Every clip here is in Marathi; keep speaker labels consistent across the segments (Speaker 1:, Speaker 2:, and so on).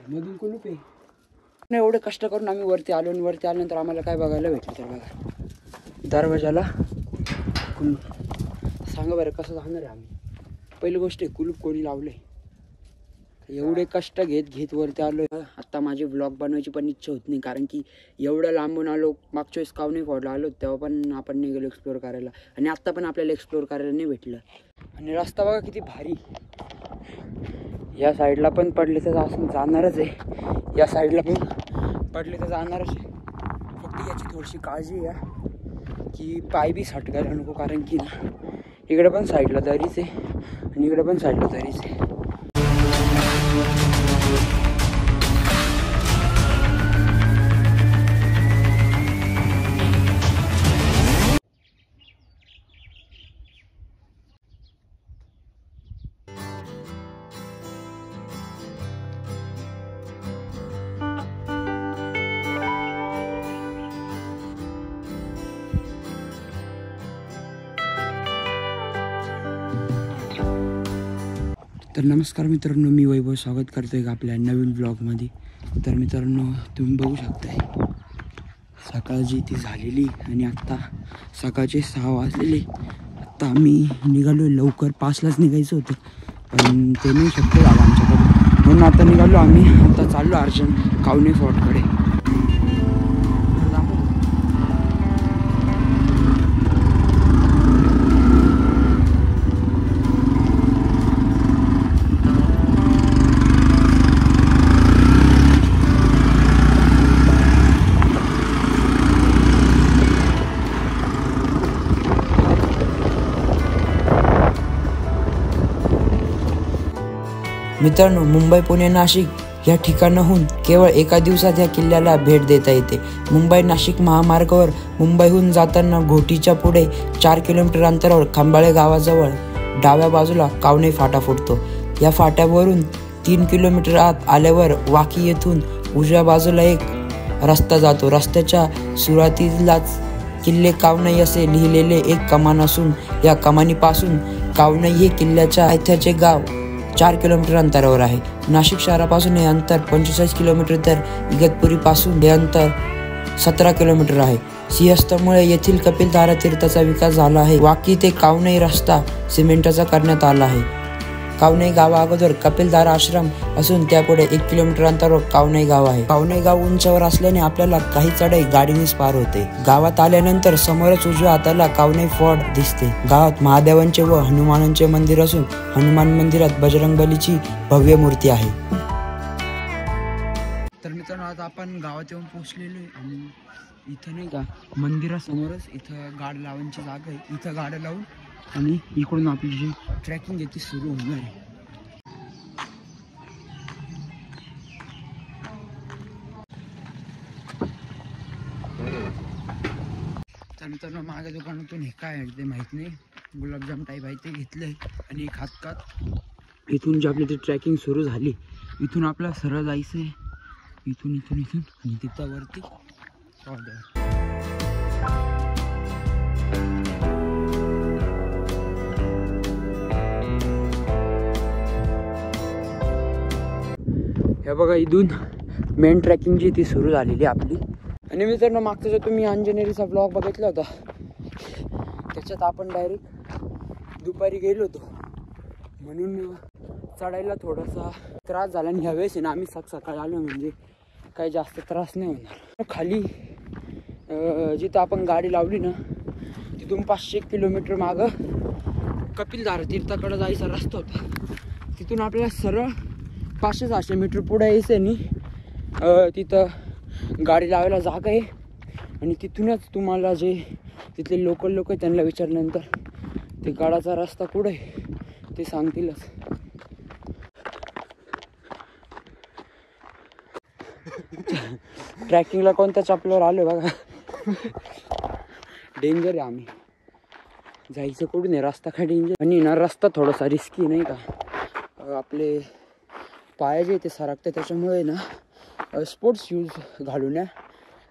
Speaker 1: मधून कुलूप आहे. एवढे कष्ट करून आम्ही वरती आलो आणि वरती आल्यानंतर आम्हाला काय बघायला भेटलं तर बघा दरवाजाला कुलूप. सांगा बरं कसं जाणार आहे आम्ही. पहिली गोष्ट आहे कुलूप कोणी लावलं आहे. एवढे कष्ट घेत वरती आलो. आत्ता माझी व्लॉग बनवायची पण इच्छा होत नाही कारण की एवढं लांबून आलो. मागच्या वेळेस कावणे फॉडला आलो तेव्हा पण आपण नाही गेलो एक्सप्लोअर करायला आणि आत्ता पण आपल्याला एक्सप्लोअर करायला नाही भेटलं. आणि रस्ता बघा किती भारी. या साईडला पण पडले तर असं जाणारच आहे, या साईडला पण पडले तर जाणारच आहे. फक्त याची थोडीशी काळजी आहे की पाय बी सटकायला नको कारण की ना इकडे पण साईडला दरीच आहे आणि इकडे पण साईडला दरीच आहे. तर नमस्कार मित्रांनो, मी वैभव स्वागत करतो आहे आपल्या नवीन ब्लॉगमध्ये. तर मित्रांनो तुम्ही बघू शकताय सकाळची ती झालेली आणि आत्ता सकाळचे 6 वाजलेले. आत्ता आम्ही निघालो. लवकर 5लाच निघायचं होतं पण ते नाही शक्य झालं आमच्याकडे म्हणून आता निघालो आम्ही. आता चाललो अर्जंट कावणे फोर्टकडे.
Speaker 2: मित्रांनो, मुंबई, पुणे, नाशिक या ठिकाणाहून केवळ एका दिवसात या किल्ल्याला भेट देता येते. मुंबई नाशिक महामार्गावर मुंबईहून जाताना घोटीच्या पुढे 4 किलोमीटर अंतरावर खंबाळे गावाजवळ डाव्या बाजूला कावणे फाटा फुटतो. या फाट्यावरून 3 किलोमीटर आत आल्यावर वाकी येथून उजव्या बाजूला एक रस्ता जातो. रस्त्याच्या सुरुवातीलाच किल्ले कावणई असे लिहिलेले एक कमान असून या कमानीपासून कावणई हे किल्ल्याच्या ऐत्याचे गाव 4 किलोमीटर अंतरावर आहे. नाशिक शहरापासून हे अंतर 45 किलोमीटर तर इगतपुरीपासून हे अंतर 17 किलोमीटर आहे. सिंहस्थामुळे येथील कपिलधारा तीर्थाचा विकास झाला आहे. वाकी ते कावणई रस्ता सिमेंटचा करण्यात आला आहे. कावणई गावा अगोदर कपिलधारा आश्रम असून त्यापुढे 1 किलोमीटर अंतरावर कावणई गाव आहे. कावणई गाव उंचावर असल्याने आपल्याला काही चढाई गाडीनेच पार होते. गावात आल्यानंतर समोरच उजव्या हाताला कावणई फोर्ट दिसते. गावात महादेवांचे व हनुमानांचे मंदिर असून हनुमान मंदिरात बजरंगबलीची भव्य मूर्ती आहे.
Speaker 1: तर मित्रांनो आज आपण गावात येऊन पोहोचलेलो आहे आणि इथं नाही का मंदिरासमोरच इथं गाड लावायची जागा आहे. इथं गाडं लावून आणि इकडून आपली जी ट्रॅकिंग आहे ती सुरू होणार आहे. तर मित्रांनो माझ्या दुकानातून हे काय आहे ते माहीत नाही, गुलाबजाम टाईप आहे ते घेतलंय आणि एक हातकात इथून जी आपली ती ट्रॅकिंग सुरू झाली इथून आपल्याला सरळ जायचं आहे. इथून इथून इथून आणि तिथं वरती हे बघा इथून मेन ट्रॅकिंग जी ती सुरू झालेली आपली. आणि मित्रांनो मागचा जो तुम्ही अंजनेरीचा ब्लॉग बघितला होता त्याच्यात आपण डायरेक्ट दुपारी गेलो होतो म्हणून चढायला थोडासा त्रास झाला आणि ह्यावेळेस ना आम्ही सकाळी आलो म्हणजे काही जास्त त्रास नाही होणार. खाली जिथं आपण गाडी लावली ना तिथून 500 किलोमीटर मागं कपिलधारा तीर्थाकडे जायचा रस्ता होता. तिथून आपल्याला सरळ 500-600 मीटर पुढे यायचं आणि तिथं गाडी लावायला जागा आहे आणि तिथूनच तुम्हाला जे तिथले लोकल लोक आहे त्यांना विचारल्यानंतर ते गाडाचा रस्ता कुठे आहे ते सांगतीलच. ट्रॅकिंगला कोणत्या चपलावर आलो बघा. डेंजर आहे. आम्ही जायचं कुठून आहे, रस्ता काय डेंजर आणि ना रस्ता थोडासा रिस्की नाही का. आपले पाय जे ते सरकते त्याच्यामुळे ना स्पोर्ट्स शूज घालून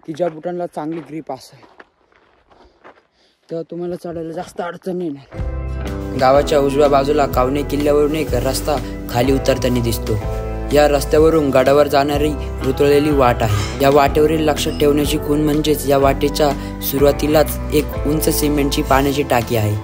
Speaker 1: की ज्या बुटांना चांगली ग्रीप असेल तेव्हा तुम्हाला चढायला जास्त अडचण नाही ना.
Speaker 2: गावाच्या उजव्या बाजूला कावणे किल्ल्यावरून एक रस्ता खाली उतरताना दिसतो. या रस्त्यावरून गडावर जाणारी रुतळलेली वाट आहे. या वाटेवरील लक्षात ठेवण्याची खूण म्हणजेच या वाटेच्या सुरुवातीलाच एक उंच सिमेंटची पाण्याची टाकी आहे.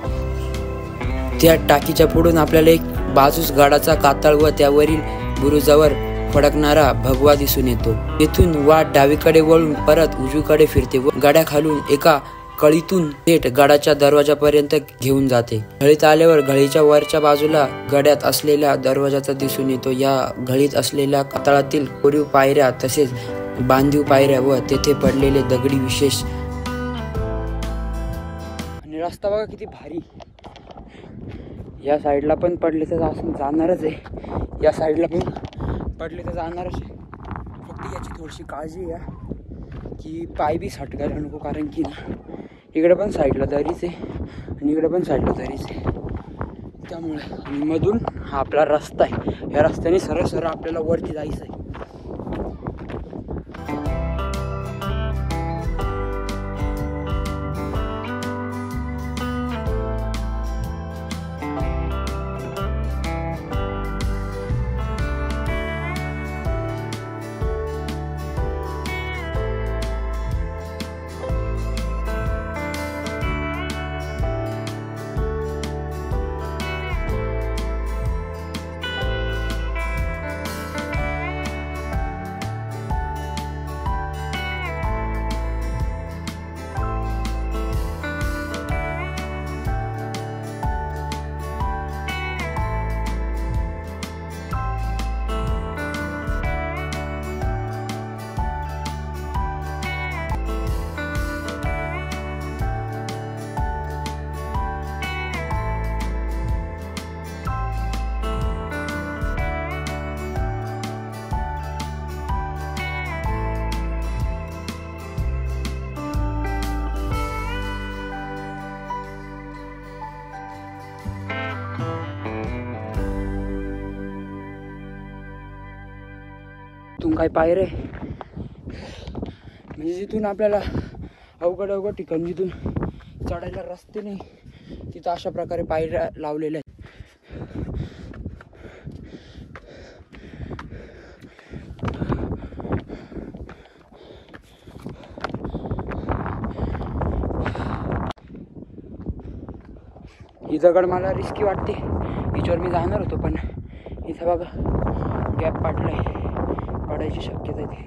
Speaker 2: त्या टाकीच्या पुढून आपल्याला एक बाजूस गडाचा कातळ व त्यावरील बुरुजावर फडकणारा भगवा दिसून येतो. तेथून वाट डावीकडे वळून परत उजवीकडे फिरते व गडाखालून एका कळीतून थेट गडाच्या दरवाजापर्यंत घेऊन जाते. घळीत आल्यावर घळीच्या वरच्या बाजूला गड्यात असलेल्या दरवाजाचा दिसून येतो. या घळीत असलेल्या कातळातील कोरीव पायऱ्या तसेच बांधीव पायऱ्या व तेथे पडलेले दगडी विशेष.
Speaker 1: आणि रस्ता बघा किती भारी. या साईडला पण पडले तर असं जाणारच आहे, या साईडला पण पडले तर जाणारच आहे. फक्त याची थोडीशी काळजी घ्या की पाय बी सटकायला नको, कारण की ना इकडे पण साईडला दरीच आहे आणि इकडे पण साईडला दरीच आहे. त्यामुळे आणि मधून हा आपला रस्ता आहे. या रस्त्याने सरळ सरळ आपल्याला वरती जायचं आहे. तिथून काय पायऱ्या म्हणजे जिथून आपल्याला अवघड ठिकाण जिथून चढायला रस्ते नाही तिथं अशा प्रकारे पायऱ्या लावलेल्या आहेत. ही दगड मला रिस्की वाटते, हिच्यावर मी जाणार होतो पण इथं बघा गॅप पडायची शक्यता आहे.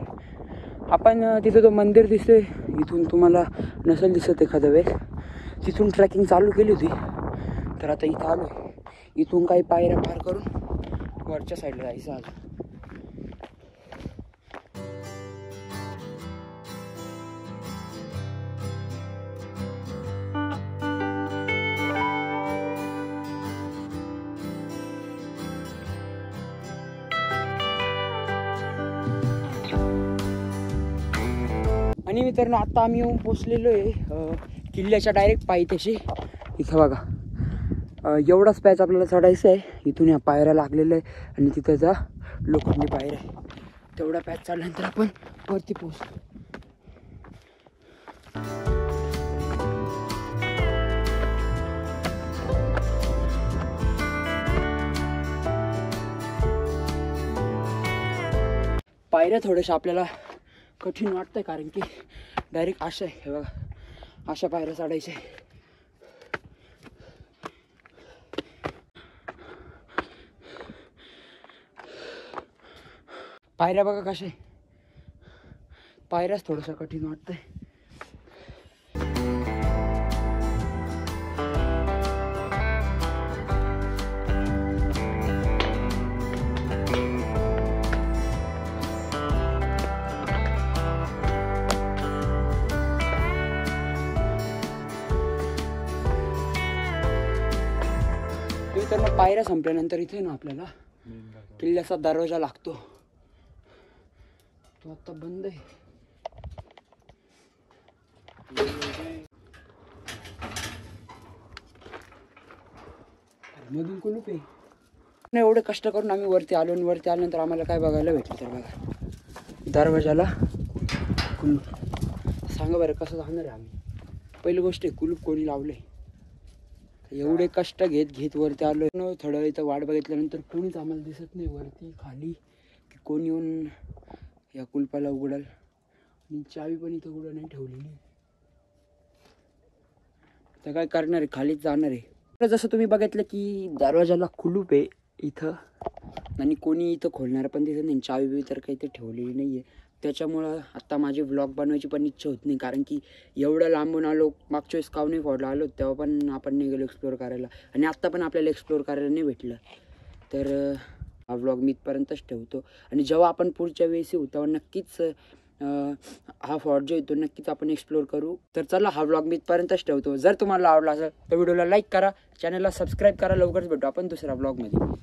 Speaker 1: आपण तिथं तो मंदिर दिसतोय, इथून तुम्हाला नसेल दिसत एखाद्या वेळेस, तिथून ट्रॅकिंग चालू केली होती. तर आता इथं आलो, इथून काही पायऱ्या पार करून वरच्या साईडला जायचं आज. आणि मित्रांनो आता आम्ही येऊन पोचलेलो आहे किल्ल्याच्या डायरेक्ट पायथ्याशी. इथं बघा एवढाच पॅच आपल्याला चढायचं आहे. इथून ह्या पायऱ्या लागलेल्या आहे आणि तिथं जा लोखंडी पायऱ्या आहे. तेवढा पॅच चढल्यानंतर आपण वरती पोचतो. पायऱ्या थोड्याशा आपल्याला कठीण वाटतंय कारण की डायरेक्ट अशा आहे, हे बघा अशा पायऱ्या चढायच्या. पायऱ्या बघा कशा आहे, पायऱ्याच थोडंसं कठीण वाटतंय. तर पायऱ्या संपल्यानंतर इथे ना आपल्याला किल्ल्याचा दरवाजा लागतो. तो आता बंद आहे. मधून कुलूप आहे. एवढे कष्ट करून आम्ही वरती आलो आणि वरती आल्यानंतर आम्हाला काय बघायला भेटलं तर बघा दरवाजाला कुलूप. सांगा बरं कसं जाणार आहे आम्ही. पहिली गोष्ट आहे कुलूप कोणी लावले. एवढे कष्ट घेत वरती आलो. थोडं इथं वाट बघितल्यानंतर कोणीच आम्हाला दिसत नाही वरती खाली कोण येऊन या कुलपाला उघडाल. आणि चावी पण इथं कुठं नाही ठेवलेली. आता काय करणार आहे, खालीच जाणार आहे. तर जसं तुम्ही बघितलं की दरवाजाला कुलूप आहे इथं, आणि कोणी इथं खोलणार पण दिसत नाही. चावी बी तर काही ते ठेवलेली नाही आहे. त्याच्यामुळं आत्ता माझी व्लॉग बनवायची पण इच्छा होत नाही, कारण की एवढं लांबून आलो. मागच्या वेळेस कावणी फॉडला आलो तेव्हा पण आपण नाही गेलो एक्सप्लोअर करायला, आणि आत्ता पण आपल्याला एक्सप्लोअर करायला नाही भेटलं. तर हा व्लॉग मी इथपर्यंतच ठेवतो. आणि जेव्हा आपण पुढच्या वेळेस येऊ तेव्हा नक्कीच हा फॉर्ट जो आहे तो नक्कीच आपण एक्सप्लोअर करू. तर चला, हा व्लॉग मी इथपर्यंतच ठेवतो. जर तुम्हाला आवडला असेल तर व्हिडिओला लाईक करा, चॅनलला सबस्क्राईब करा. लवकरच भेटू आपण दुसऱ्या व्लॉगमध्ये.